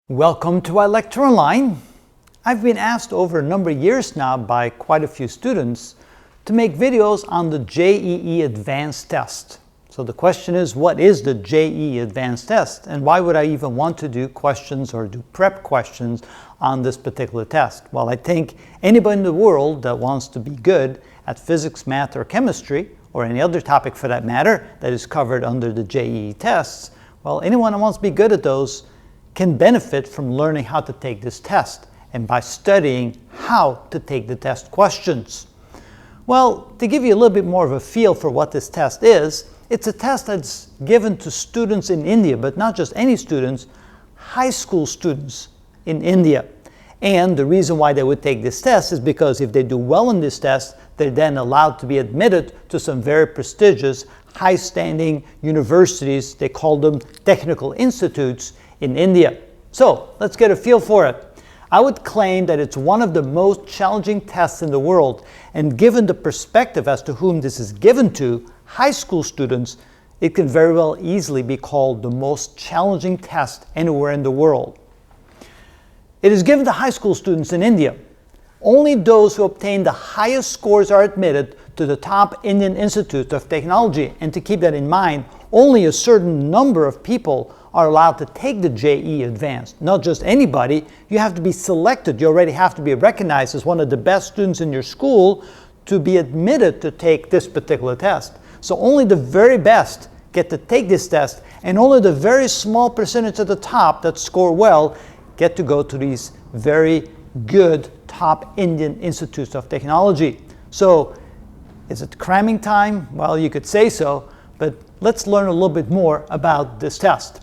Welcome to iLecture Online. I've been asked over a number of years now by quite a few students to make videos on the JEE Advanced Test. So the question is, what is the JEE Advanced Test, and why would I even want to do questions or do prep questions on this particular test? Well, I think anybody in the world that wants to be good at physics, math, or chemistry, or any other topic for that matter that is covered under the JEE tests, well, anyone that wants to be good at those can benefit from learning how to take this test and by studying how to take the test questions. Well, to give you a little bit more of a feel for what this test is, it's a test that's given to students in India, but not just any students, high school students in India. And the reason why they would take this test is because if they do well in this test, they're then allowed to be admitted to some very prestigious, high-standing universities. They call them technical institutes in India. So let's get a feel for it. I would claim that it's one of the most challenging tests in the world, and given the perspective as to whom this is given to, high school students, it can very well easily be called the most challenging test anywhere in the world. It is given to high school students in India. Only those who obtain the highest scores are admitted to the top Indian Institute of Technology, and to keep that in mind, only a certain number of people are allowed to take the JEE Advanced. Not just anybody, you have to be selected. You already have to be recognized as one of the best students in your school to be admitted to take this particular test. So only the very best get to take this test, and only the very small percentage at the top that score well get to go to these very good top Indian Institutes of Technology. So is it cramming time? Well, you could say so, but let's learn a little bit more about this test.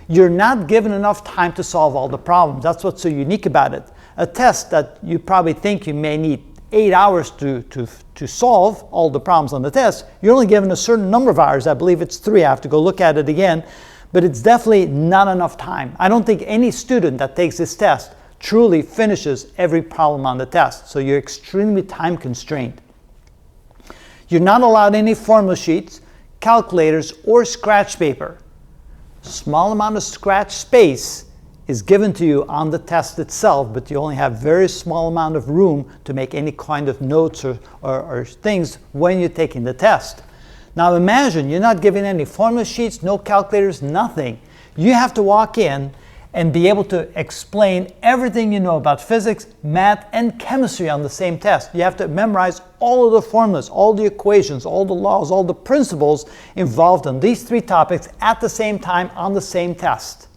You're not given enough time to solve all the problems. That's what's so unique about it. A test that you probably think you may need 8 hours to solve all the problems on the test, you're only given a certain number of hours. I believe it's 3. I have to go look at it again, but it's definitely not enough time. I don't think any student that takes this test truly finishes every problem on the test, so you're extremely time constrained. You're not allowed any formula sheets, calculators, or scratch paper. Small amount of scratch space is given to you on the test itself, but you only have very small amount of room to make any kind of notes or things when you're taking the test. Now imagine you're not given any formula sheets, no calculators, nothing. You have to walk in and be able to explain everything you know about physics, math, and chemistry on the same test. You have to memorize all of the formulas, all the equations, all the laws, all the principles involved in these 3 topics at the same time on the same test.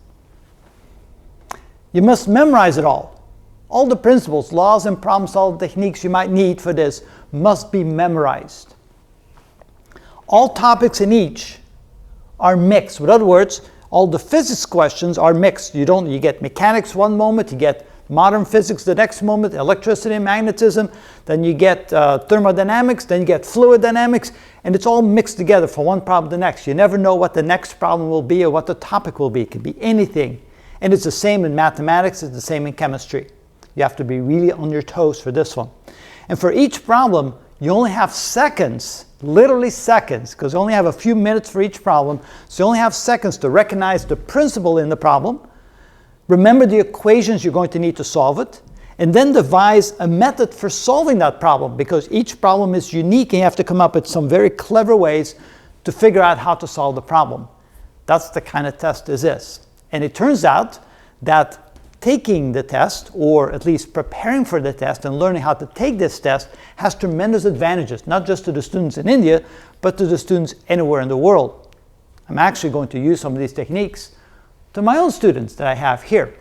You must memorize it all. All the principles, laws, and problem-solving techniques you might need for this must be memorized. All topics in each are mixed. In other words, all the physics questions are mixed. You get mechanics one moment, you get modern physics the next moment, electricity and magnetism, then you get thermodynamics, then you get fluid dynamics, and it's all mixed together from one problem to the next. You never know what the next problem will be or what the topic will be. It could be anything. And it's the same in mathematics, it's the same in chemistry. You have to be really on your toes for this one. And for each problem, you only have seconds, literally seconds, because you only have a few minutes for each problem, so you only have seconds to recognize the principle in the problem, remember the equations you're going to need to solve it, and then devise a method for solving that problem, because each problem is unique and you have to come up with some very clever ways to figure out how to solve the problem. That's the kind of test this is. And it turns out that taking the test, or at least preparing for the test and learning how to take this test, has tremendous advantages, not just to the students in India, but to the students anywhere in the world. I'm actually going to use some of these techniques to my own students that I have here.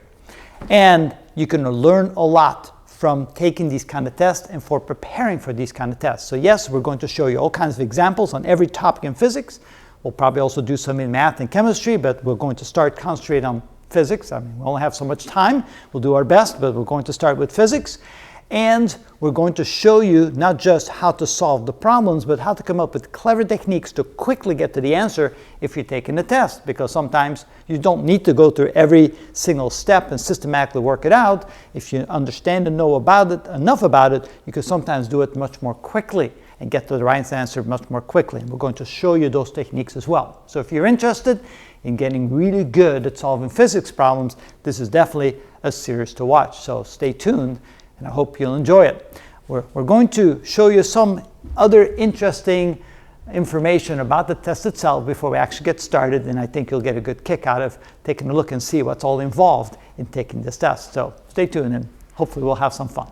And you can learn a lot from taking these kind of tests and for preparing for these kind of tests. So yes, we're going to show you all kinds of examples on every topic in physics. We'll probably also do some in math and chemistry, but we're going to start concentrating on physics. I mean, we only have so much time. We'll do our best, but we're going to start with physics. And we're going to show you not just how to solve the problems, but how to come up with clever techniques to quickly get to the answer if you're taking the test. Because sometimes you don't need to go through every single step and systematically work it out. If you understand and know about it, enough about it, you can sometimes do it much more quickly and get to the right answer much more quickly. And we're going to show you those techniques as well. So if you're interested in getting really good at solving physics problems, this is definitely a series to watch. So stay tuned, and I hope you'll enjoy it. We're going to show you some other interesting information about the test itself before we actually get started, and I think you'll get a good kick out of taking a look and see what's all involved in taking this test. So stay tuned, and hopefully we'll have some fun.